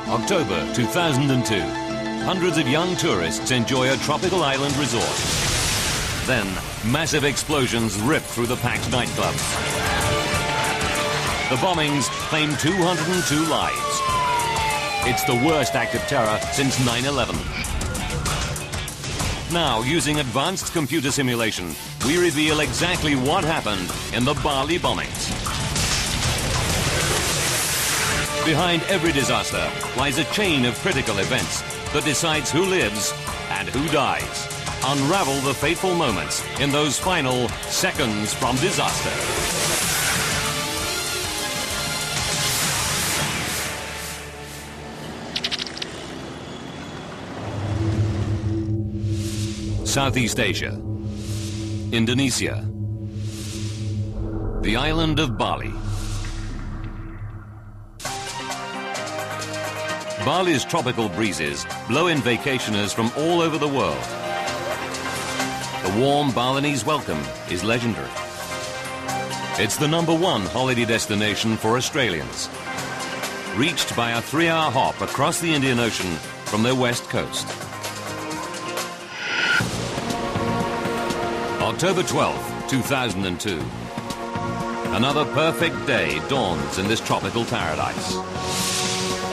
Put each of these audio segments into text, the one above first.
October 2002. Hundreds of young tourists enjoy a tropical island resort. Then, massive explosions rip through the packed nightclubs. The bombings claim 202 lives. It's the worst act of terror since 9/11. Now, using advanced computer simulation, we reveal exactly what happened in the Bali bombings. Behind every disaster lies a chain of critical events that decides who lives and who dies. Unravel the fateful moments in those final seconds from disaster. Southeast Asia, Indonesia, the island of Bali. Bali's tropical breezes blow in vacationers from all over the world. The warm Balinese welcome is legendary. It's the #1 holiday destination for Australians, reached by a 3-hour hop across the Indian Ocean from their west coast. October 12th, 2002. Another perfect day dawns in this tropical paradise.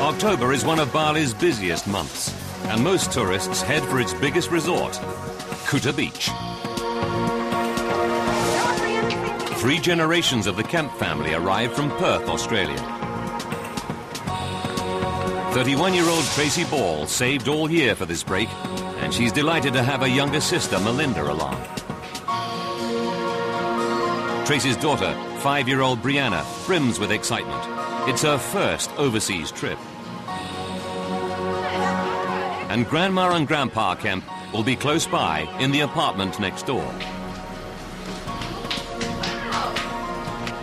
October is one of Bali's busiest months, and most tourists head for its biggest resort, Kuta Beach. 3 generations of the Kemp family arrived from Perth, Australia. 31-year-old Tracy Ball saved all year for this break, and she's delighted to have her younger sister, Melinda, along. Tracy's daughter, 5-year-old Brianna, brims with excitement. It's her first overseas trip. And Grandma and Grandpa Kemp will be close by in the apartment next door.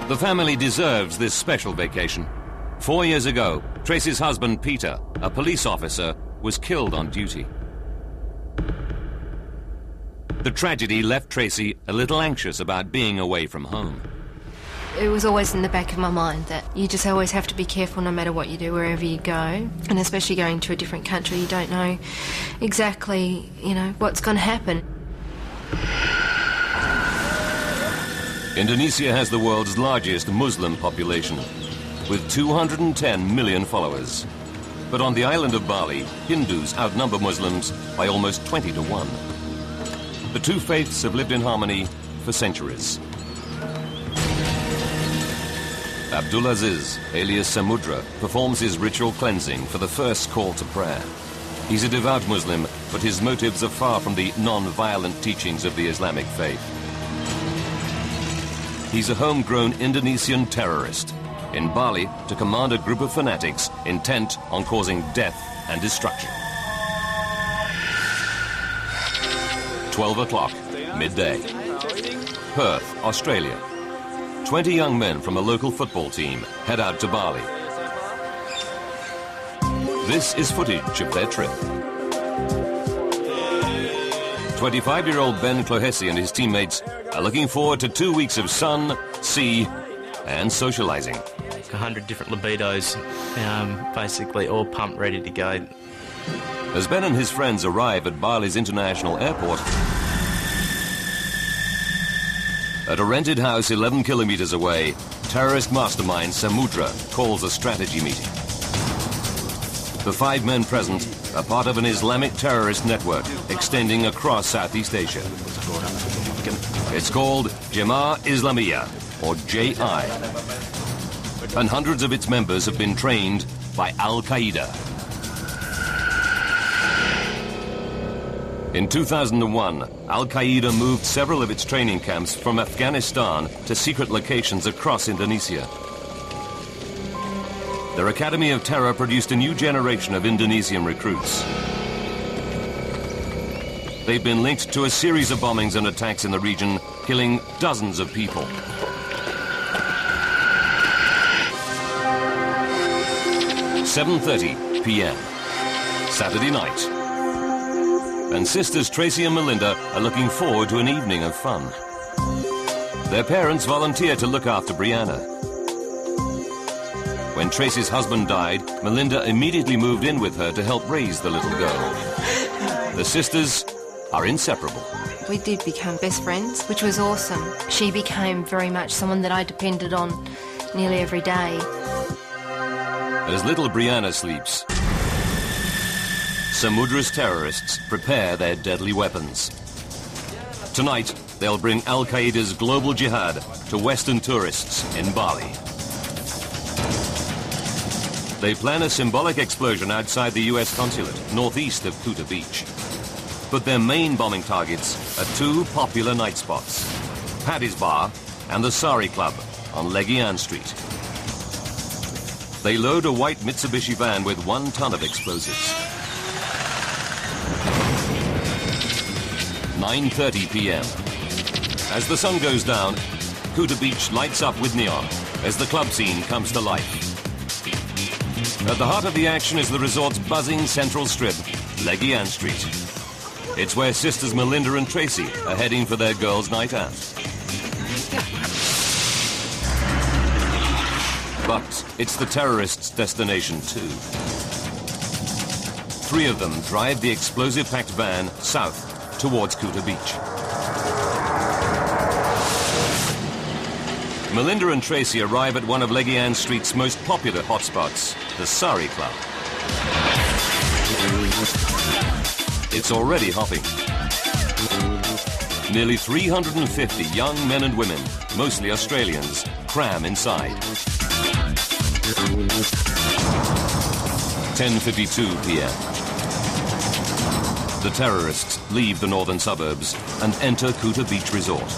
The family deserves this special vacation. 4 years ago, Tracy's husband, Peter, a police officer, was killed on duty. The tragedy left Tracy a little anxious about being away from home. It was always in the back of my mind that you just always have to be careful no matter what you do, wherever you go. And especially going to a different country, you don't know exactly, what's going to happen. Indonesia has the world's largest Muslim population, with 210 million followers. But on the island of Bali, Hindus outnumber Muslims by almost 20 to 1. The two faiths have lived in harmony for centuries. Abdulaziz, alias Samudra, performs his ritual cleansing for the first call to prayer. He's a devout Muslim, but his motives are far from the non-violent teachings of the Islamic faith. He's a homegrown Indonesian terrorist, in Bali to command a group of fanatics intent on causing death and destruction. 12 o'clock, midday. Perth, Australia. 20 young men from a local football team head out to Bali. This is footage of their trip. 25-year-old Ben Clohesi and his teammates are looking forward to 2 weeks of sun, sea, and socializing. 100 different libidos, basically all pumped, ready to go. As Ben and his friends arrive at Bali's international airport, at a rented house 11 kilometers away, terrorist mastermind Samudra calls a strategy meeting. The 5 men present are part of an Islamic terrorist network extending across Southeast Asia. It's called Jemaah Islamiyah, or J.I., and hundreds of its members have been trained by Al-Qaeda. In 2001, Al-Qaeda moved several of its training camps from Afghanistan to secret locations across Indonesia. Their Academy of Terror produced a new generation of Indonesian recruits. They've been linked to a series of bombings and attacks in the region, killing dozens of people. "7:30 p.m. Saturday night. And sisters Tracy and Melinda are looking forward to an evening of fun. Their parents volunteer to look after Brianna. When Tracy's husband died, Melinda immediately moved in with her to help raise the little girl. The sisters are inseparable. We did become best friends, which was awesome. She became very much someone that I depended on nearly every day. As little Brianna sleeps, Samudra's terrorists prepare their deadly weapons. Tonight, they'll bring Al-Qaeda's global jihad to Western tourists in Bali. They plan a symbolic explosion outside the US Consulate, northeast of Kuta Beach. But their main bombing targets are two popular night spots, Paddy's Bar and the Sari Club on Legian Street. They load a white Mitsubishi van with 1 ton of explosives. 9:30 p.m. As the sun goes down, Kuta Beach lights up with neon as the club scene comes to life. At the heart of the action is the resort's buzzing central strip, Legian Street. It's where sisters Melinda and Tracy are heading for their girls' night out. But it's the terrorists' destination too. 3 of them drive the explosive-packed van south towards Kuta Beach. Melinda and Tracy arrive at one of Legian Street's most popular hotspots, the Sari Club. It's already hopping. Nearly 350 young men and women, mostly Australians, cram inside. 10:52 p.m. The terrorists leave the northern suburbs and enter Kuta Beach Resort.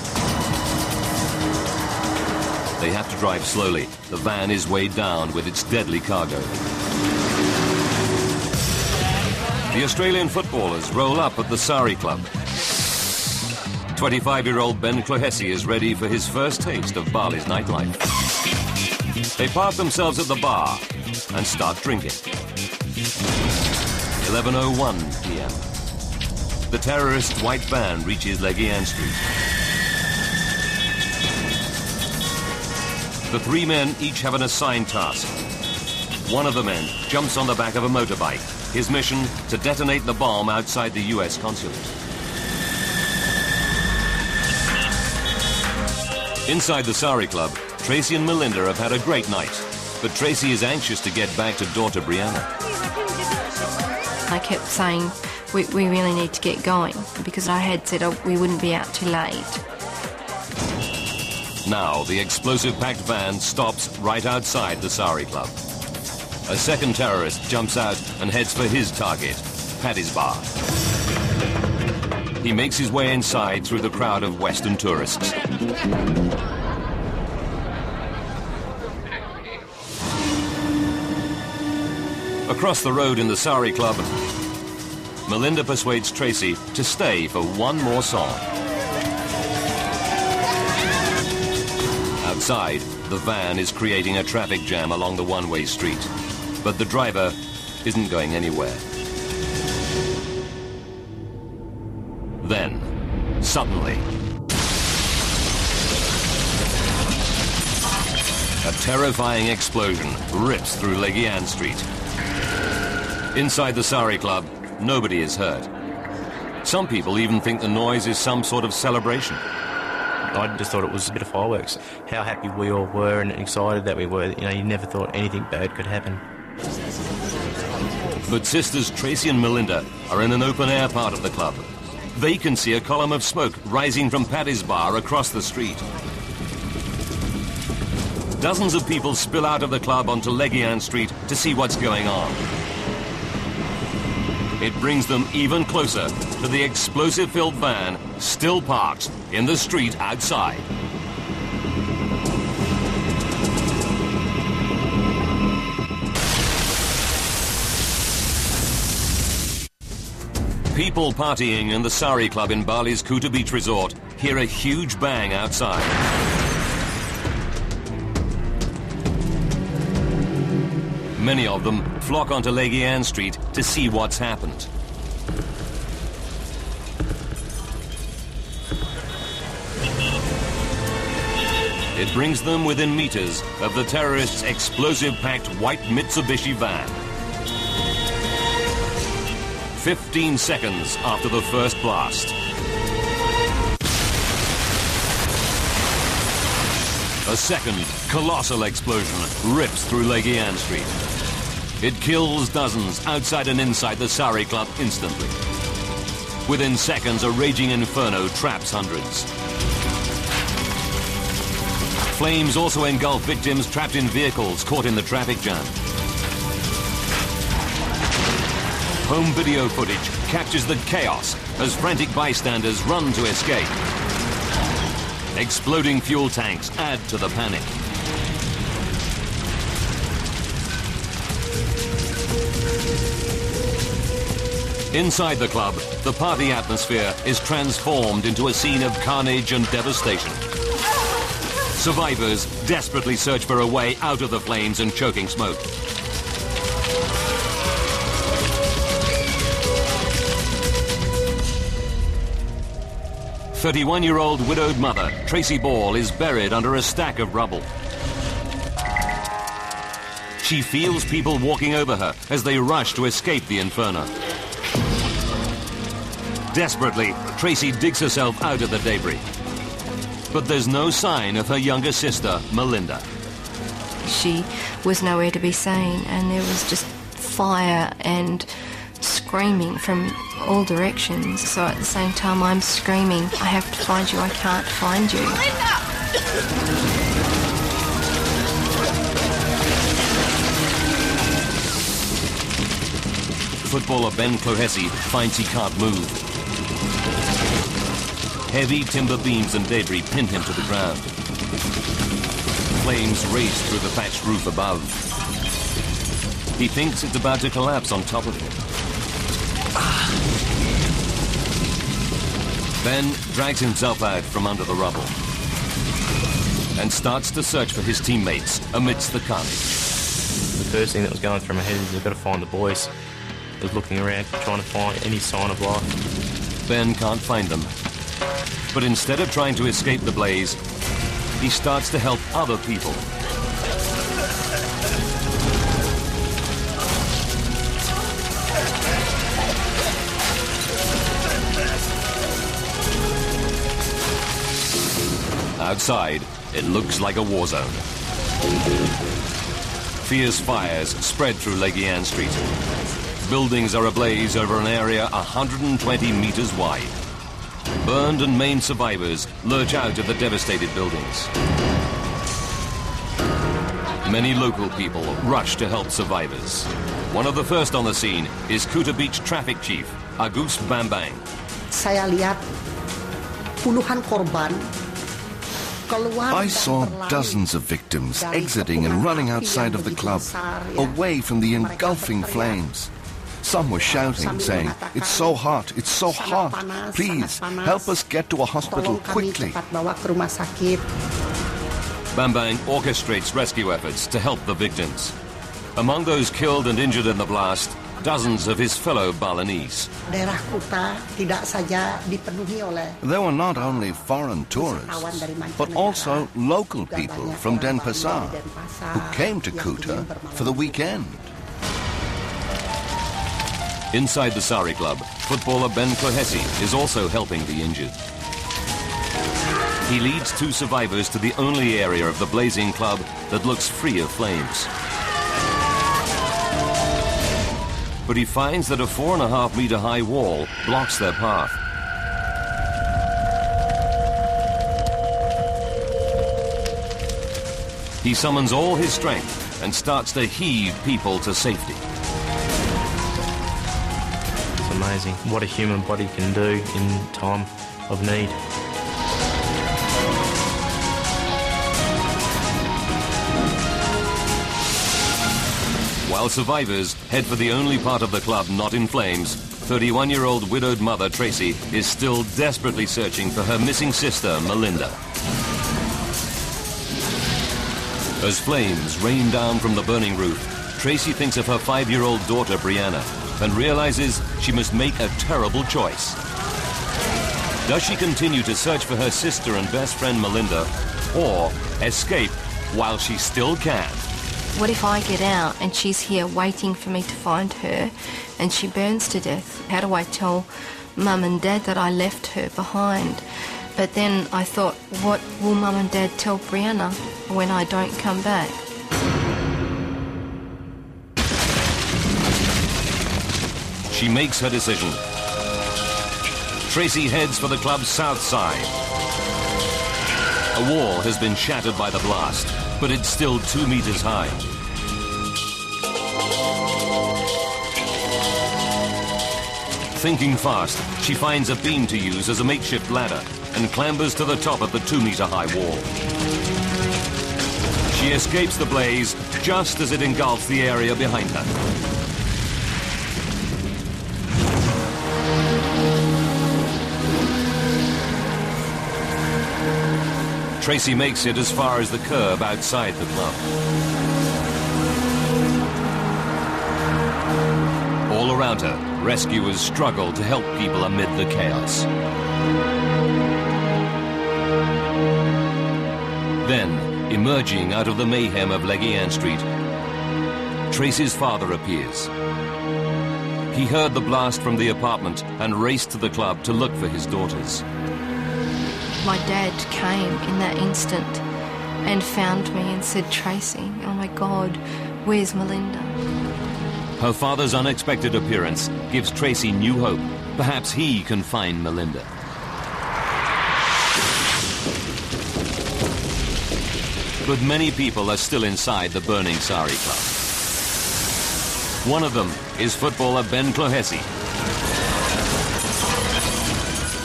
They have to drive slowly. The van is weighed down with its deadly cargo. The Australian footballers roll up at the Sari Club. 25-year-old Ben Clohessy is ready for his first taste of Bali's nightlife. They park themselves at the bar and start drinking. 11:01 p.m. The terrorist white van reaches Legian Street. The 3 men each have an assigned task. One of the men jumps on the back of a motorbike. His mission, to detonate the bomb outside the US Consulate. Inside the Sari Club, Tracy and Melinda have had a great night, but Tracy is anxious to get back to daughter Brianna. I kept saying, we really need to get going, because I had said we wouldn't be out too late. Now, the explosive-packed van stops right outside the Sari Club. A second terrorist jumps out and heads for his target, Paddy's Bar. He makes his way inside through the crowd of Western tourists. Across the road in the Sari Club, Melinda persuades Tracy to stay for one more song. Outside, the van is creating a traffic jam along the one-way street, but the driver isn't going anywhere. Then, suddenly, a terrifying explosion rips through Legian Street. Inside the Sari Club, nobody is hurt. Some people even think the noise is some sort of celebration. I just thought it was a bit of fireworks. How happy we all were and excited that we were. You know, you never thought anything bad could happen. But sisters Tracy and Melinda are in an open-air part of the club. They can see a column of smoke rising from Paddy's Bar across the street. Dozens of people spill out of the club onto Legian Street to see what's going on. It brings them even closer to the explosive-filled van still parked in the street outside. People partying in the Sari Club in Bali's Kuta Beach Resort hear a huge bang outside. Many of them flock onto Legian Street to see what's happened. It brings them within meters of the terrorists' explosive-packed white Mitsubishi van. 15 seconds after the first blast. A second colossal explosion rips through Legian Street. It kills dozens outside and inside the Sari Club instantly. Within seconds, a raging inferno traps hundreds. Flames also engulf victims trapped in vehicles caught in the traffic jam. Home video footage captures the chaos as frantic bystanders run to escape. Exploding fuel tanks add to the panic. Inside the club, the party atmosphere is transformed into a scene of carnage and devastation. Survivors desperately search for a way out of the flames and choking smoke. A 31-year-old widowed mother, Tracy Ball, is buried under a stack of rubble. She feels people walking over her as they rush to escape the inferno. Desperately, Tracy digs herself out of the debris. But there's no sign of her younger sister, Melinda. She was nowhere to be seen, and there was just fire and screaming from all directions. So at the same time I'm screaming, I have to find you, I can't find you. Footballer Ben Clohessy finds he can't move. Heavy timber beams and debris pin him to the ground. Flames race through the thatched roof above. He thinks it's about to collapse on top of him. Ben drags himself out from under the rubble and starts to search for his teammates amidst the carnage. The first thing that was going through my head is I've got to find the boys. I was looking around, trying to find any sign of life. Ben can't find them. But instead of trying to escape the blaze, he starts to help other people. Outside, it looks like a war zone. Fierce fires spread through Legian Street. Buildings are ablaze over an area 120 meters wide. Burned and maimed survivors lurch out of the devastated buildings. Many local people rush to help survivors. One of the first on the scene is Kuta Beach Traffic Chief, Agus Bambang. Saya lihat puluhan korban. I saw dozens of victims exiting and running outside of the club, away from the engulfing flames. Some were shouting, saying, "It's so hot, it's so hot. Please, help us get to a hospital quickly." Bambang orchestrates rescue efforts to help the victims. Among those killed and injured in the blast, dozens of his fellow Balinese. There were not only foreign tourists, but also local people from Denpasar who came to Kuta for the weekend. Inside the Sari Club, footballer Ben Clohessy is also helping the injured. He leads two survivors to the only area of the blazing club that looks free of flames. But he finds that a 4.5-meter high wall blocks their path. He summons all his strength and starts to heave people to safety. It's amazing what a human body can do in time of need. While survivors head for the only part of the club not in flames, 31-year-old widowed mother Tracy is still desperately searching for her missing sister Melinda. As flames rain down from the burning roof, Tracy thinks of her 5-year-old daughter Brianna and realizes she must make a terrible choice. Does she continue to search for her sister and best friend Melinda, or escape while she still can. What if I get out and she's here waiting for me to find her and she burns to death? How do I tell Mum and Dad that I left her behind? But then I thought, what will Mum and Dad tell Brianna when I don't come back? She makes her decision. Tracy heads for the club's south side. A wall has been shattered by the blast, but it's still 2 meters high. Thinking fast, she finds a beam to use as a makeshift ladder and clambers to the top of the 2-meter-high wall. She escapes the blaze just as it engulfs the area behind her. Tracy makes it as far as the curb outside the club. All around her, rescuers struggle to help people amid the chaos. Then, emerging out of the mayhem of Leguian Street, Tracy's father appears. He heard the blast from the apartment and raced to the club to look for his daughters. My dad came in that instant and found me and said, Tracy, oh my God, where's Melinda? Her father's unexpected appearance gives Tracy new hope. Perhaps he can find Melinda. But many people are still inside the burning Sari Club. One of them is footballer Ben Clohessy.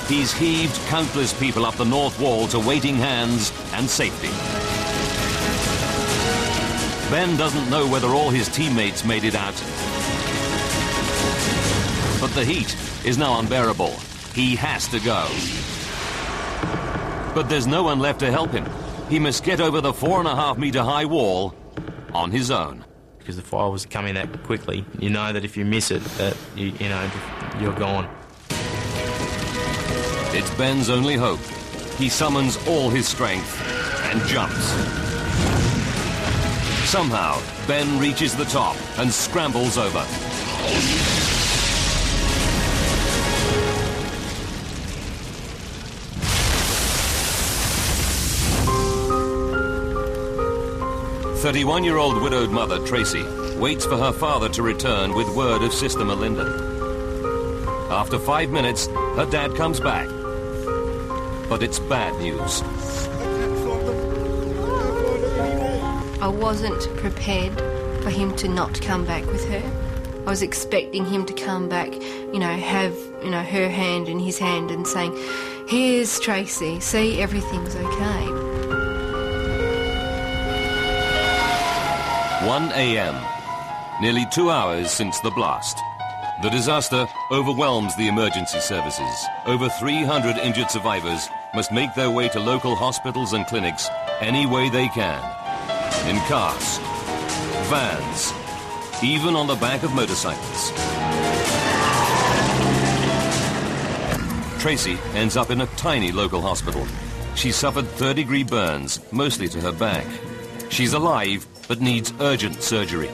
He's heaved countless people up the north wall to waiting hands and safety. Ben doesn't know whether all his teammates made it out. But the heat is now unbearable. He has to go. But there's no one left to help him. He must get over the 4.5-meter-high wall on his own. Because the fire was coming that quickly, you know that if you miss it, that you're gone. It's Ben's only hope. He summons all his strength and jumps. Somehow, Ben reaches the top and scrambles over. The 31-year-old widowed mother, Tracy, waits for her father to return with word of Sister Melinda. After 5 minutes, her dad comes back. But it's bad news. I wasn't prepared for him to not come back with her. I was expecting him to come back, have, her hand in his hand and saying, here's Tracy, see, everything's okay. 1 a.m., nearly 2 hours since the blast. The disaster overwhelms the emergency services. Over 300 injured survivors must make their way to local hospitals and clinics any way they can. In cars, vans, even on the back of motorcycles. Tracy ends up in a tiny local hospital. She suffered third-degree burns, mostly to her back. She's alive, but needs urgent surgery.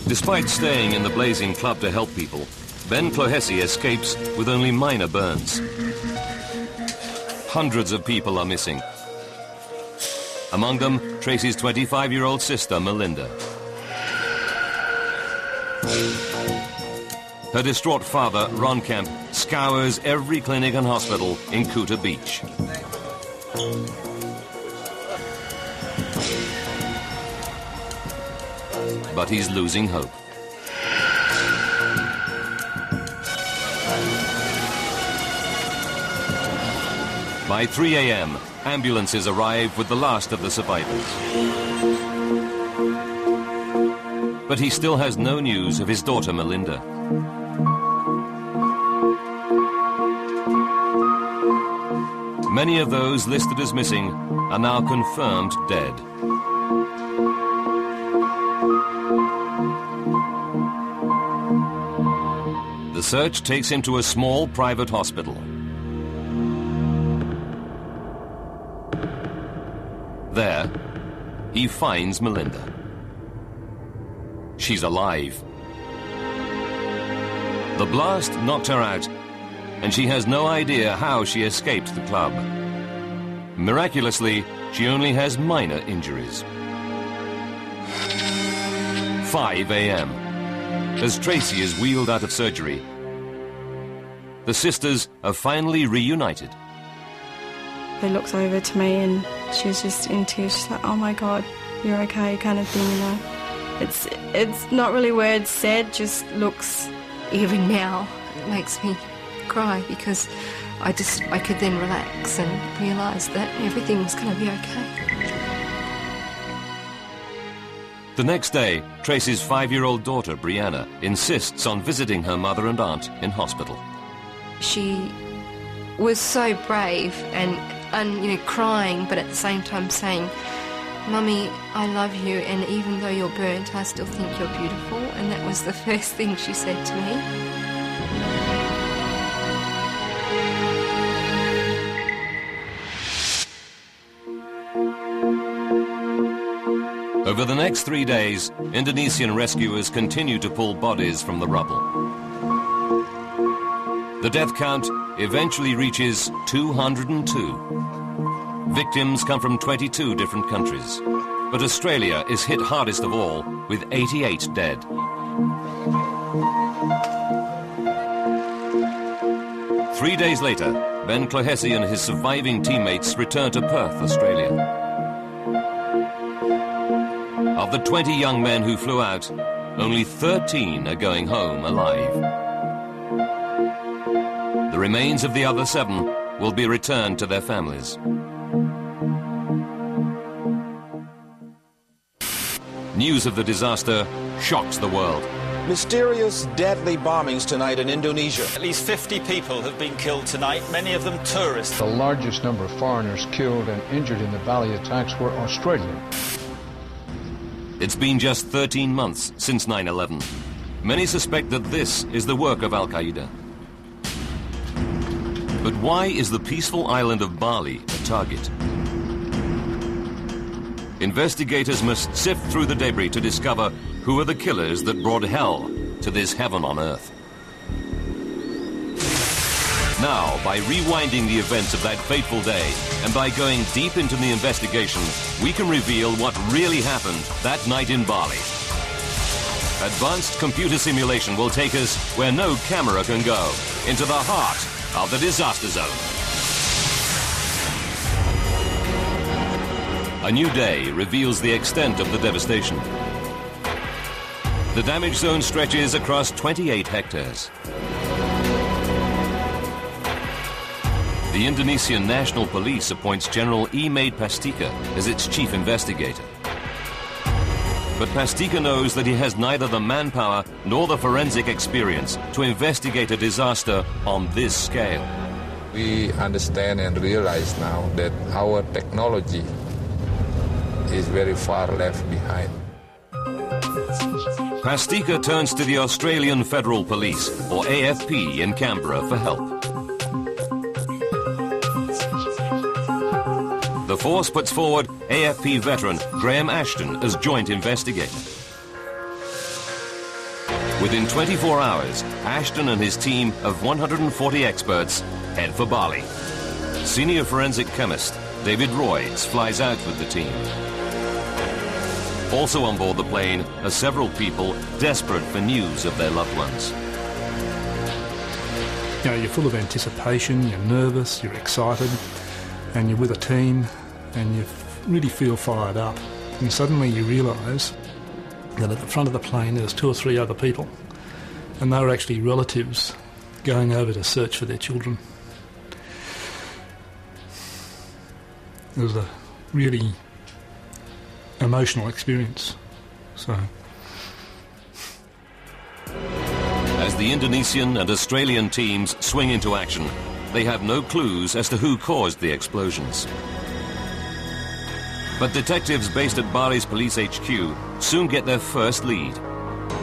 Despite staying in the blazing club to help people, Ben Clohessy escapes with only minor burns. Hundreds of people are missing. Among them, Tracy's 25-year-old sister, Melinda. Her distraught father, Ron Kemp, scours every clinic and hospital in Kuta Beach. But he's losing hope. By 3 a.m., ambulances arrive with the last of the survivors. But he still has no news of his daughter, Melinda. Many of those listed as missing are now confirmed dead. The search takes him to a small private hospital. There, he finds Melinda. She's alive. The blast knocked her out, and she has no idea how she escaped the club. Miraculously, she only has minor injuries. 5 a.m. As Tracy is wheeled out of surgery, the sisters are finally reunited. They looked over to me and she was just in tears. She's like, "Oh my God, you're okay," kind of thing, you know. It's not really words said, just looks. Even now, it makes me cry because I could then relax and realise that everything was going to be okay. The next day, Tracy's 5-year-old daughter, Brianna, insists on visiting her mother and aunt in hospital. She was so brave and crying, but at the same time saying, "Mummy, I love you, and even though you're burnt, I still think you're beautiful." And that was the first thing she said to me. Over the next 3 days, Indonesian rescuers continue to pull bodies from the rubble. The death count eventually reaches 202. Victims come from 22 different countries, but Australia is hit hardest of all, with 88 dead. Three days later, Ben Clohessy and his surviving teammates return to Perth, Australia. Of the 20 young men who flew out, only 13 are going home alive. The remains of the other 7 will be returned to their families. News of the disaster shocks the world. Mysterious, deadly bombings tonight in Indonesia. At least 50 people have been killed tonight, many of them tourists. The largest number of foreigners killed and injured in the Bali attacks were Australian. It's been just 13 months since 9/11. Many suspect that this is the work of Al-Qaeda. But why is the peaceful island of Bali a target? Investigators must sift through the debris to discover who are the killers that brought hell to this heaven on earth. Now, by rewinding the events of that fateful day and by going deep into the investigation, we can reveal what really happened that night in Bali. Advanced computer simulation will take us where no camera can go, into the heart of the disaster zone. A new day reveals the extent of the devastation. The damage zone stretches across 28 hectares. The Indonesian National Police appoints General Ep-8 Pastika as its chief investigator. But Pastika knows that he has neither the manpower nor the forensic experience to investigate a disaster on this scale. We understand and realize now that our technology is very far left behind. Pastika turns to the Australian Federal Police, or AFP, in Canberra for help. The force puts forward AFP veteran Graham Ashton as joint investigator. Within 24 hours, Ashton and his team of 140 experts head for Bali. Senior forensic chemist David Royds flies out with the team. Also on board the plane are several people desperate for news of their loved ones. You know, you're full of anticipation, you're nervous, you're excited, and you're with a team, and you really feel fired up. And suddenly you realise that at the front of the plane there's 2 or 3 other people, and they were actually relatives going over to search for their children. It was a really emotional experience. As the Indonesian and Australian teams swing into action, they have no clues as to who caused the explosions. But detectives based at Bali's police HQ soon get their first lead.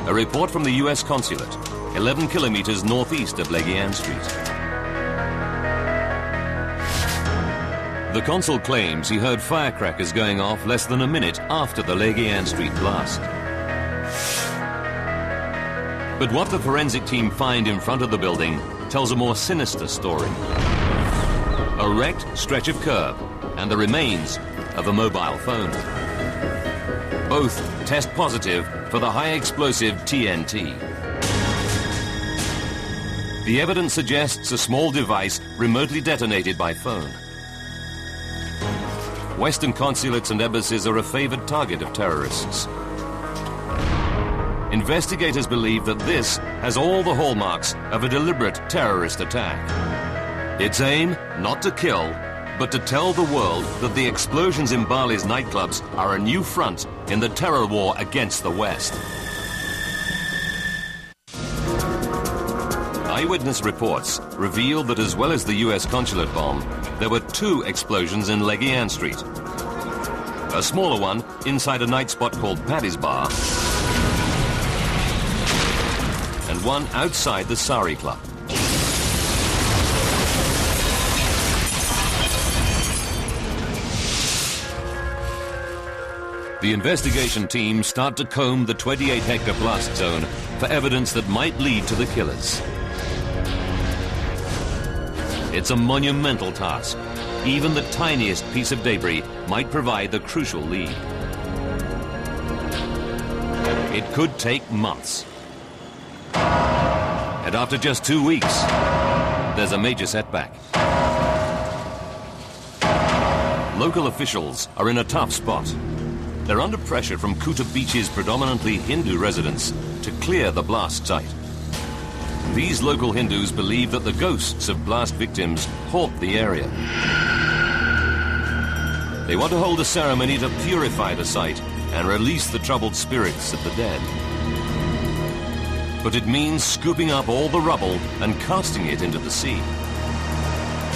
A report from the US Consulate, 11 kilometers northeast of Legian Street. The consul claims he heard firecrackers going off less than a minute after the Legian Street blast. But what the forensic team find in front of the building tells a more sinister story. A wrecked stretch of curb and the remains of a mobile phone. Both test positive for the high explosive TNT. The evidence suggests a small device remotely detonated by phone. Western consulates and embassies are a favored target of terrorists. Investigators believe that this has all the hallmarks of a deliberate terrorist attack. Its aim, not to kill, but to tell the world that the explosions in Bali's nightclubs are a new front in the terror war against the West. Eyewitness reports reveal that as well as the US consulate bomb, there were 2 explosions in Legian Street. A smaller one inside a night spot called Paddy's Bar, and one outside the Sari Club. The investigation team start to comb the 28-hectare blast zone for evidence that might lead to the killers. It's a monumental task. Even the tiniest piece of debris might provide the crucial lead. It could take months. And after just 2 weeks, there's a major setback. Local officials are in a tough spot. They're under pressure from Kuta Beach's predominantly Hindu residents to clear the blast site. These local Hindus believe that the ghosts of blast victims haunt the area. They want to hold a ceremony to purify the site and release the troubled spirits of the dead. But it means scooping up all the rubble and casting it into the sea.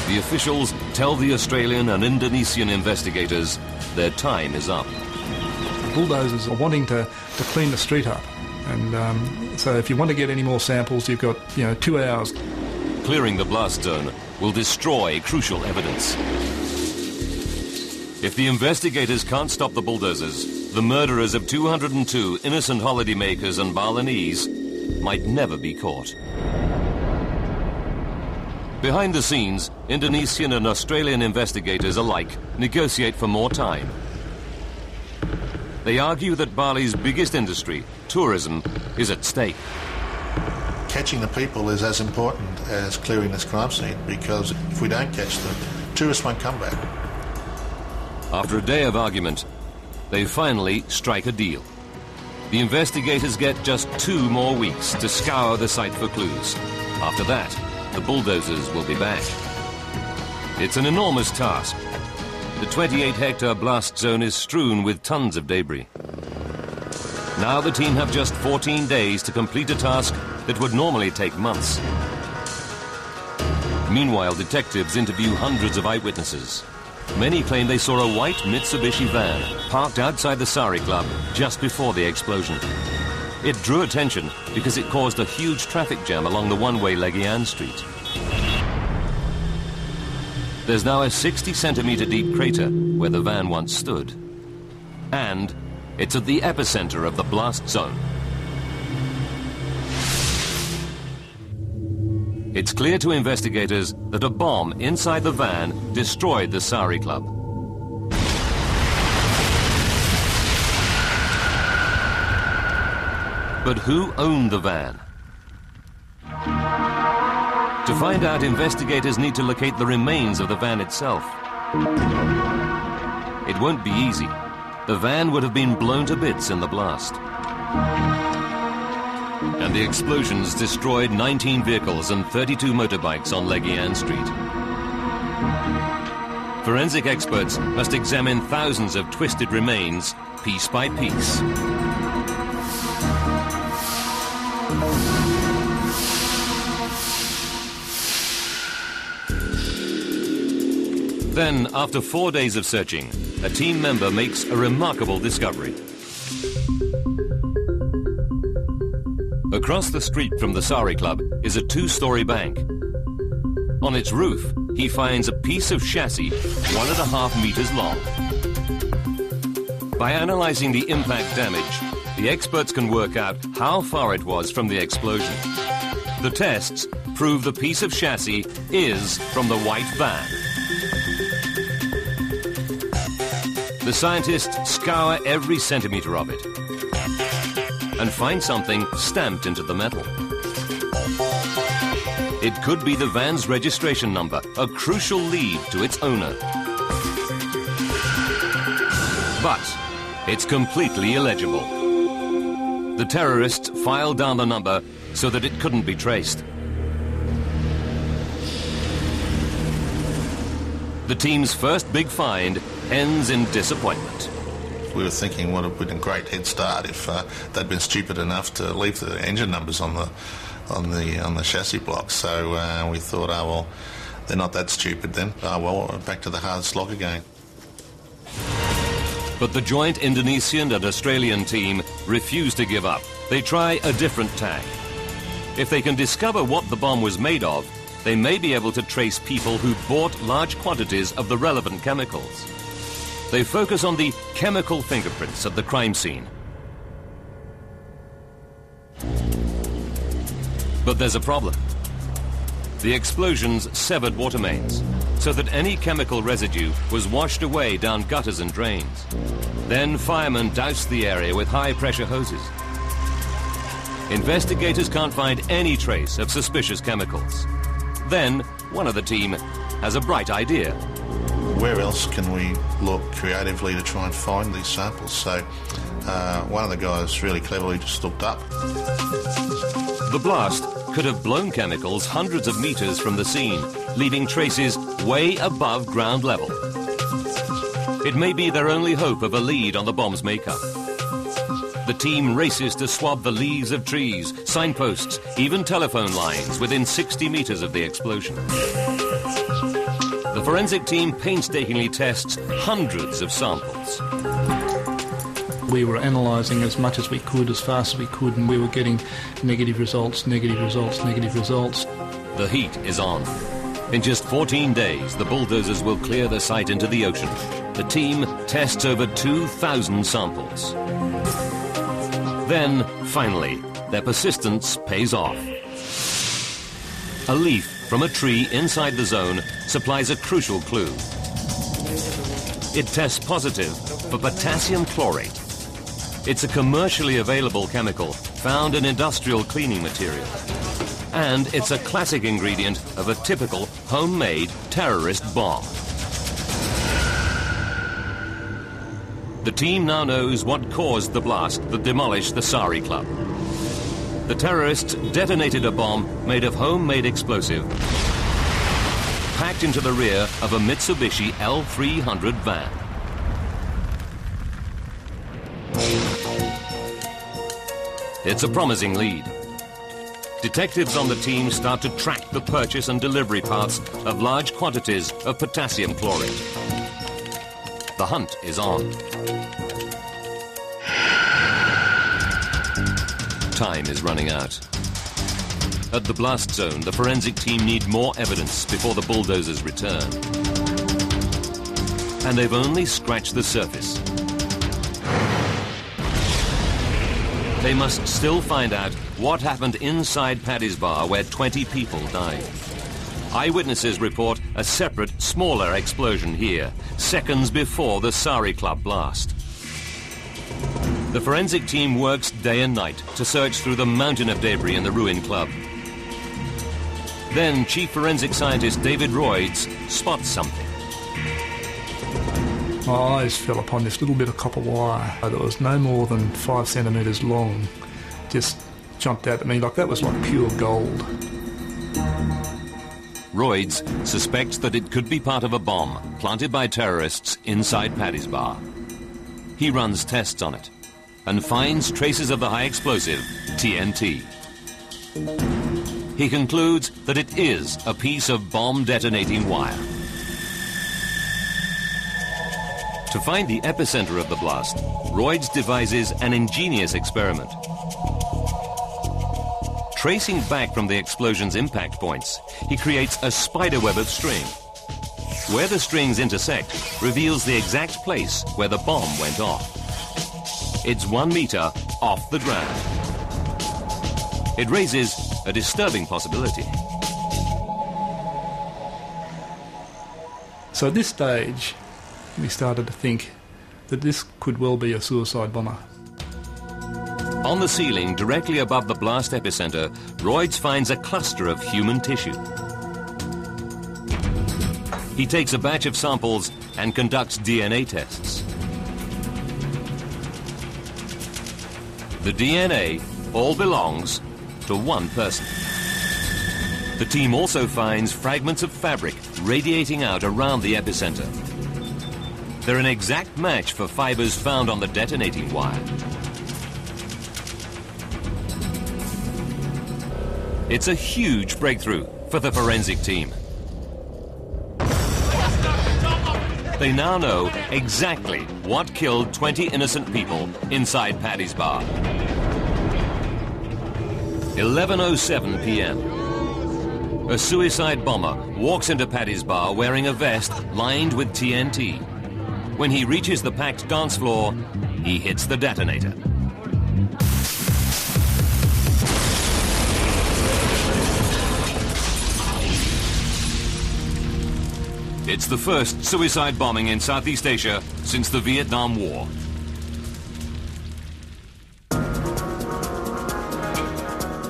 The officials tell the Australian and Indonesian investigators their time is up. Bulldozers are wanting to clean the street up, and so if you want to get any more samples, you've got 2 hours. Clearing the blast zone will destroy crucial evidence. If the investigators can't stop the bulldozers, the murderers of 202 innocent holidaymakers and Balinese might never be caught. Behind the scenes, Indonesian and Australian investigators alike negotiate for more time. They argue that Bali's biggest industry, tourism, is at stake. Catching the people is as important as clearing this crime scene, because if we don't catch them, tourists won't come back. After a day of argument, they finally strike a deal. The investigators get just 2 more weeks to scour the site for clues. After that, the bulldozers will be back. It's an enormous task. The 28-hectare blast zone is strewn with tons of debris. Now the team have just 14 days to complete a task that would normally take months. Meanwhile, detectives interview hundreds of eyewitnesses. Many claim they saw a white Mitsubishi van parked outside the Sari Club just before the explosion. It drew attention because it caused a huge traffic jam along the one-way Legian Street. There's now a 60-centimetre deep crater where the van once stood. And it's at the epicenter of the blast zone. It's clear to investigators that a bomb inside the van destroyed the Sari Club. But who owned the van? To find out, investigators need to locate the remains of the van itself. It won't be easy. The van would have been blown to bits in the blast. And the explosions destroyed 19 vehicles and 32 motorbikes on Legian Street. Forensic experts must examine thousands of twisted remains, piece by piece. Then, after 4 days of searching, a team member makes a remarkable discovery. Across the street from the Sari Club is a 2-story bank. On its roof, he finds a piece of chassis 1.5 meters long. By analyzing the impact damage, the experts can work out how far it was from the explosion. The tests prove the piece of chassis is from the white van. The scientists scour every centimetre of it and find something stamped into the metal. It could be the van's registration number, a crucial lead to its owner. But it's completely illegible. The terrorists filed down the number so that it couldn't be traced. The team's first big find ends in disappointment. We were thinking what would have been a great head start if they'd been stupid enough to leave the engine numbers on the chassis block. So we thought, oh well, they're not that stupid then. Oh well, back to the hard slog again. But the joint Indonesian and Australian team refuse to give up. They try a different tack. If they can discover what the bomb was made of, they may be able to trace people who bought large quantities of the relevant chemicals. They focus on the chemical fingerprints at the crime scene. But there's a problem. The explosions severed water mains, so that any chemical residue was washed away down gutters and drains. Then firemen doused the area with high-pressure hoses. Investigators can't find any trace of suspicious chemicals. Then, one of the team has a bright idea. Where else can we look creatively to try and find these samples? So one of the guys really cleverly just looked up. The blast could have blown chemicals hundreds of meters from the scene, leaving traces way above ground level. It may be their only hope of a lead on the bomb's makeup. The team races to swab the leaves of trees, signposts, even telephone lines within 60 meters of the explosion. The forensic team painstakingly tests hundreds of samples. We were analysing as much as we could, as fast as we could, and we were getting negative results, negative results, negative results. The heat is on. In just 14 days, the bulldozers will clear the site into the ocean. The team tests over 2,000 samples. Then, finally, their persistence pays off. A leaf from a tree inside the zone supplies a crucial clue. It tests positive for potassium chlorate. It's a commercially available chemical found in industrial cleaning materials. And it's a classic ingredient of a typical homemade terrorist bomb. The team now knows what caused the blast that demolished the Sari Club. The terrorists detonated a bomb made of homemade explosive packed into the rear of a Mitsubishi L300 van. It's a promising lead. Detectives on the team start to track the purchase and delivery paths of large quantities of potassium chlorate. The hunt is on. Time is running out. At the blast zone, the forensic team need more evidence before the bulldozers return. And they've only scratched the surface. They must still find out what happened inside Paddy's Bar, where 20 people died. Eyewitnesses report a separate, smaller explosion here, seconds before the Sari Club blast. The forensic team works day and night to search through the mountain of debris in the ruined club. Then Chief Forensic Scientist David Royds spots something. My eyes fell upon this little bit of copper wire that was no more than 5 centimetres long. Just jumped out at me like that was like pure gold. Royds suspects that it could be part of a bomb planted by terrorists inside Paddy's Bar. He runs tests on it and finds traces of the high explosive TNT. He concludes that it is a piece of bomb detonating wire. To find the epicenter of the blast, Royds devises an ingenious experiment. Tracing back from the explosion's impact points, he creates a spider web of string Where the strings intersect reveals the exact place where the bomb went off. It's 1 meter off the ground. It raises a disturbing possibility. So at this stage, we started to think that this could well be a suicide bomber. On the ceiling, directly above the blast epicenter, Royds finds a cluster of human tissue. He takes a batch of samples and conducts DNA tests. The DNA all belongs to one person. The team also finds fragments of fabric radiating out around the epicenter. They're an exact match for fibers found on the detonating wire. It's a huge breakthrough for the forensic team. They now know exactly what killed 20 innocent people inside Paddy's Bar. 11:07 p.m. A suicide bomber walks into Paddy's Bar wearing a vest lined with TNT. When he reaches the packed dance floor, he hits the detonator. It's the first suicide bombing in Southeast Asia since the Vietnam War.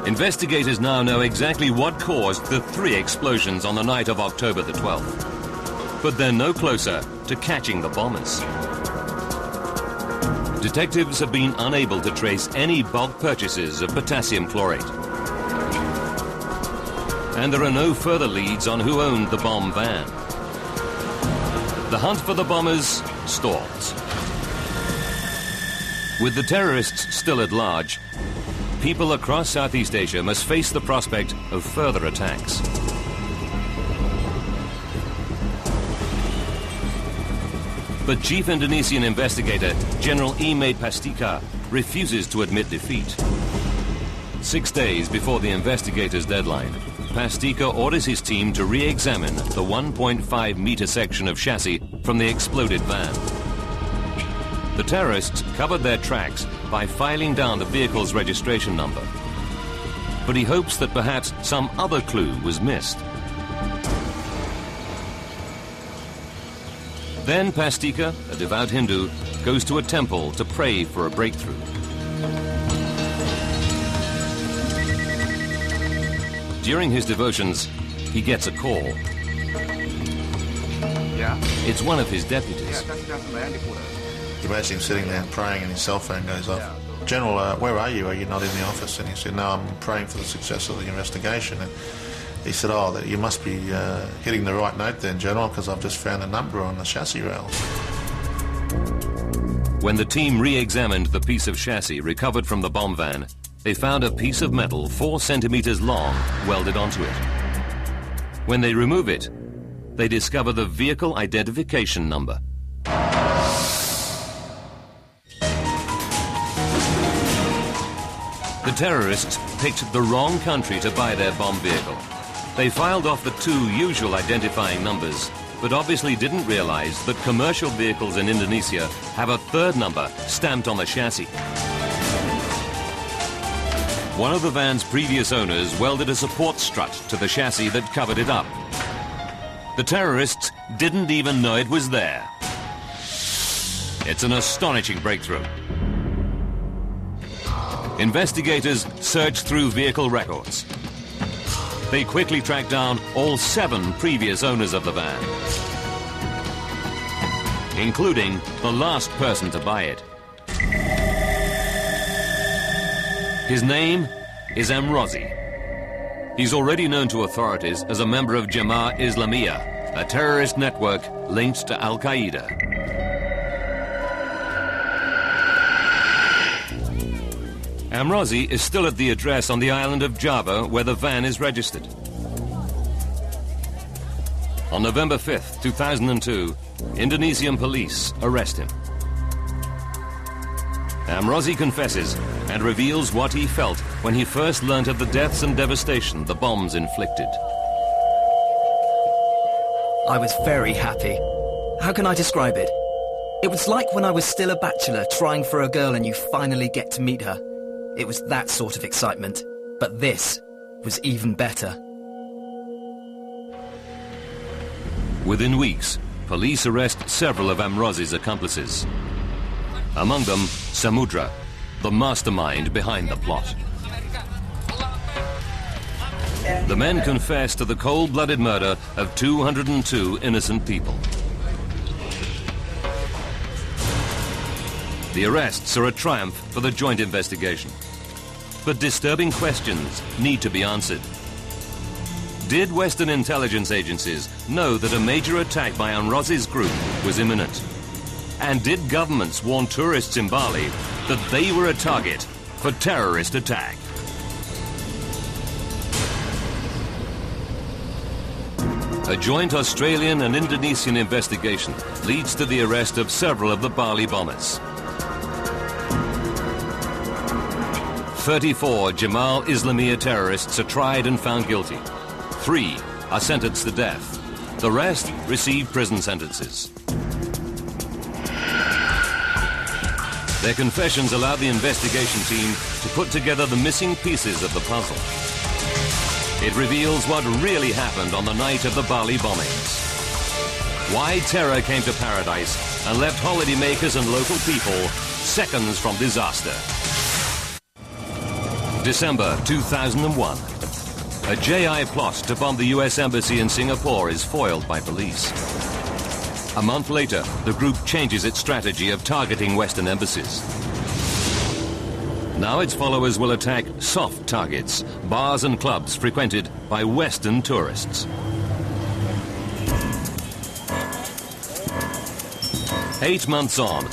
Investigators now know exactly what caused the 3 explosions on the night of October the 12th. But they're no closer to catching the bombers. Detectives have been unable to trace any bulk purchases of potassium chlorate. And there are no further leads on who owned the bomb van. The hunt for the bombers stalls. With the terrorists still at large, people across Southeast Asia must face the prospect of further attacks. But Chief Indonesian Investigator General Ep-8 Pastika refuses to admit defeat. 6 days before the investigators' deadline, Pastika orders his team to re-examine the 1.5-meter section of chassis from the exploded van. The terrorists covered their tracks by filing down the vehicle's registration number. But he hopes that perhaps some other clue was missed. Then Pastika, a devout Hindu, goes to a temple to pray for a breakthrough. During his devotions, he gets a call. Yeah? It's one of his deputies. You imagine him sitting there praying and his cell phone goes off. General, where are you? Are you not in the office? And he said, no, I'm praying for the success of the investigation. And he said, oh, you must be hitting the right note then, General, because I've just found a number on the chassis rails. When the team re-examined the piece of chassis recovered from the bomb van, they found a piece of metal 4 centimeters long welded onto it. When they remove it, they discover the vehicle identification number. The terrorists picked the wrong country to buy their bomb vehicle. They filed off the 2 usual identifying numbers, but obviously didn't realize that commercial vehicles in Indonesia have a 3rd number stamped on the chassis. One of the van's previous owners welded a support strut to the chassis that covered it up. The terrorists didn't even know it was there. It's an astonishing breakthrough. Investigators search through vehicle records. They quickly track down all 7 previous owners of the van, including the last person to buy it. His name is Amrozi. He's already known to authorities as a member of Jemaah Islamiyah, a terrorist network linked to Al-Qaeda. Amrozi is still at the address on the island of Java where the van is registered. On November 5th, 2002, Indonesian police arrest him. Amrozi confesses and reveals what he felt when he first learnt of the deaths and devastation the bombs inflicted. I was very happy. How can I describe it? It was like when I was still a bachelor trying for a girl and you finally get to meet her. It was that sort of excitement. But this was even better. Within weeks, police arrest several of Amrozi's accomplices. Among them, Samudra, the mastermind behind the plot. The men confess to the cold-blooded murder of 202 innocent people. The arrests are a triumph for the joint investigation. But disturbing questions need to be answered. Did Western intelligence agencies know that a major attack by Amrozi's group was imminent? And did governments warn tourists in Bali that they were a target for terrorist attack? A joint Australian and Indonesian investigation leads to the arrest of several of the Bali bombers. 34 Jamal Islamiyah terrorists are tried and found guilty. 3 are sentenced to death. The rest receive prison sentences. Their confessions allowed the investigation team to put together the missing pieces of the puzzle. It reveals what really happened on the night of the Bali bombings. Why terror came to paradise and left holidaymakers and local people seconds from disaster. December 2001. A JI plot to bomb the US Embassy in Singapore is foiled by police. A month later, the group changes its strategy of targeting Western embassies. Now its followers will attack soft targets, bars and clubs frequented by Western tourists. 8 months on,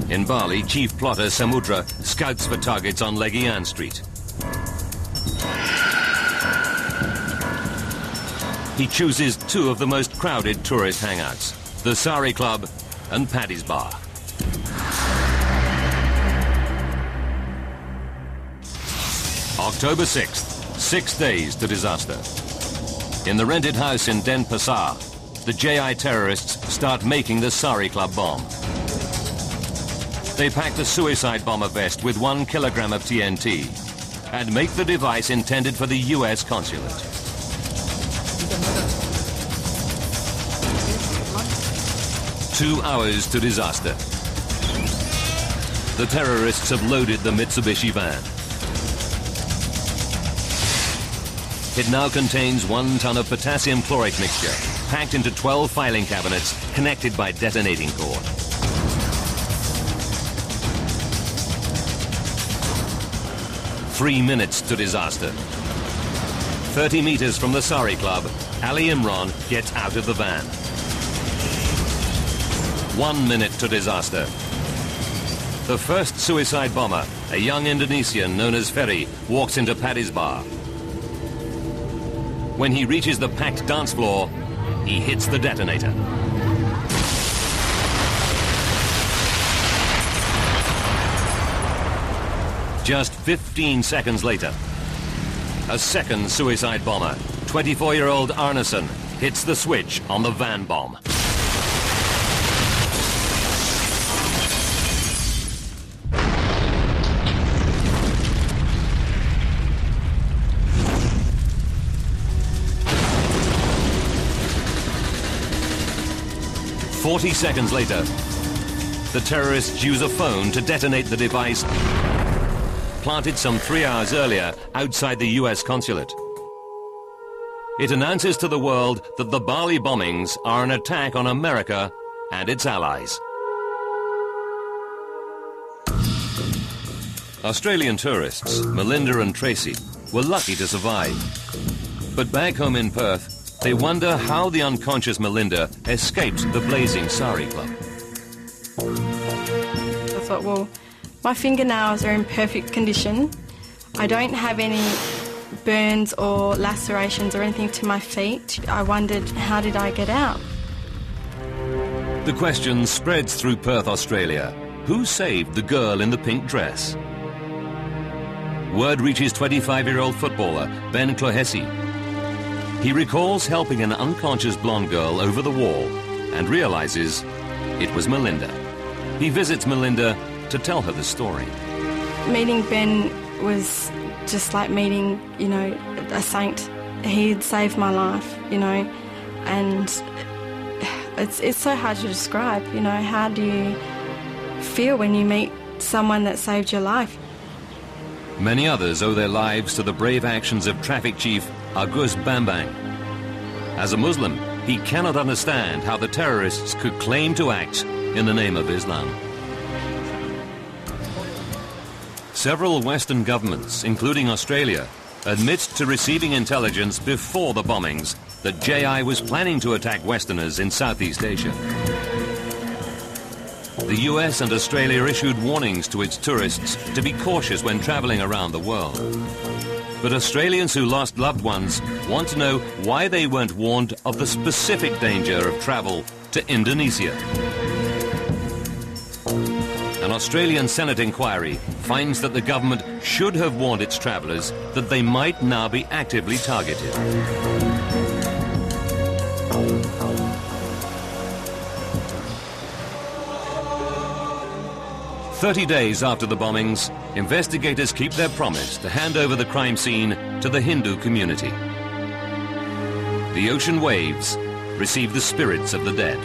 in Bali, chief plotter Samudra scouts for targets on Legian Street. He chooses 2 of the most crowded tourist hangouts, the Sari Club and Paddy's Bar. October 6th, 6 days to disaster. In the rented house in Denpasar, the JI terrorists start making the Sari Club bomb. They pack the suicide bomber vest with 1 kilogram of TNT and make the device intended for the US consulate. 2 hours to disaster. The terrorists have loaded the Mitsubishi van. It now contains 1 ton of potassium chlorate mixture, packed into 12 filing cabinets connected by detonating cord. Three minutes to disaster. 30 meters from the Sari Club, Ali Imran gets out of the van. 1 minute to disaster. The first suicide bomber, a young Indonesian known as Ferry, walks into Paddy's Bar. When he reaches the packed dance floor, he hits the detonator. Just 15 seconds later, a second suicide bomber, 24-year-old Arneson, hits the switch on the van bomb. "40 seconds later, the terrorists use a phone to detonate the device planted some 3 hours earlier outside the US consulate. It announces to the world that the Bali bombings are an attack on America and its allies. Australian tourists, Melinda and Tracy, were lucky to survive. But back home in Perth, they wonder how the unconscious Melinda escaped the blazing Sari Club. I thought, well, my fingernails are in perfect condition. I don't have any burns or lacerations or anything to my feet. I wondered, how did I get out? The question spreads through Perth, Australia. Who saved the girl in the pink dress? Word reaches 25-year-old footballer Ben Clohessy. He recalls helping an unconscious blonde girl over the wall and realizes it was Melinda. He visits Melinda to tell her the story. Meeting Ben was just like meeting, you know, a saint. He'd saved my life, you know, and it's so hard to describe, you know. How do you feel when you meet someone that saved your life? Many others owe their lives to the brave actions of Traffic Chief Agus Bambang. As a Muslim, he cannot understand how the terrorists could claim to act in the name of Islam. Several Western governments, including Australia, admit to receiving intelligence before the bombings that JI was planning to attack Westerners in Southeast Asia. The US and Australia issued warnings to its tourists to be cautious when travelling around the world. But Australians who lost loved ones want to know why they weren't warned of the specific danger of travel to Indonesia. An Australian Senate inquiry finds that the government should have warned its travellers that they might now be actively targeted. "30 days after the bombings, investigators keep their promise to hand over the crime scene to the Hindu community. The ocean waves receive the spirits of the dead.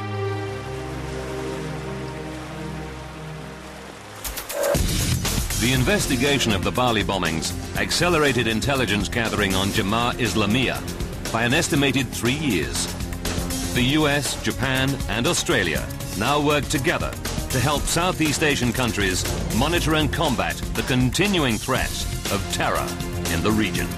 The investigation of the Bali bombings accelerated intelligence gathering on Jemaah Islamiyah by an estimated 3 years. The US, Japan and Australia now work together to help Southeast Asian countries monitor and combat the continuing threat of terror in the region.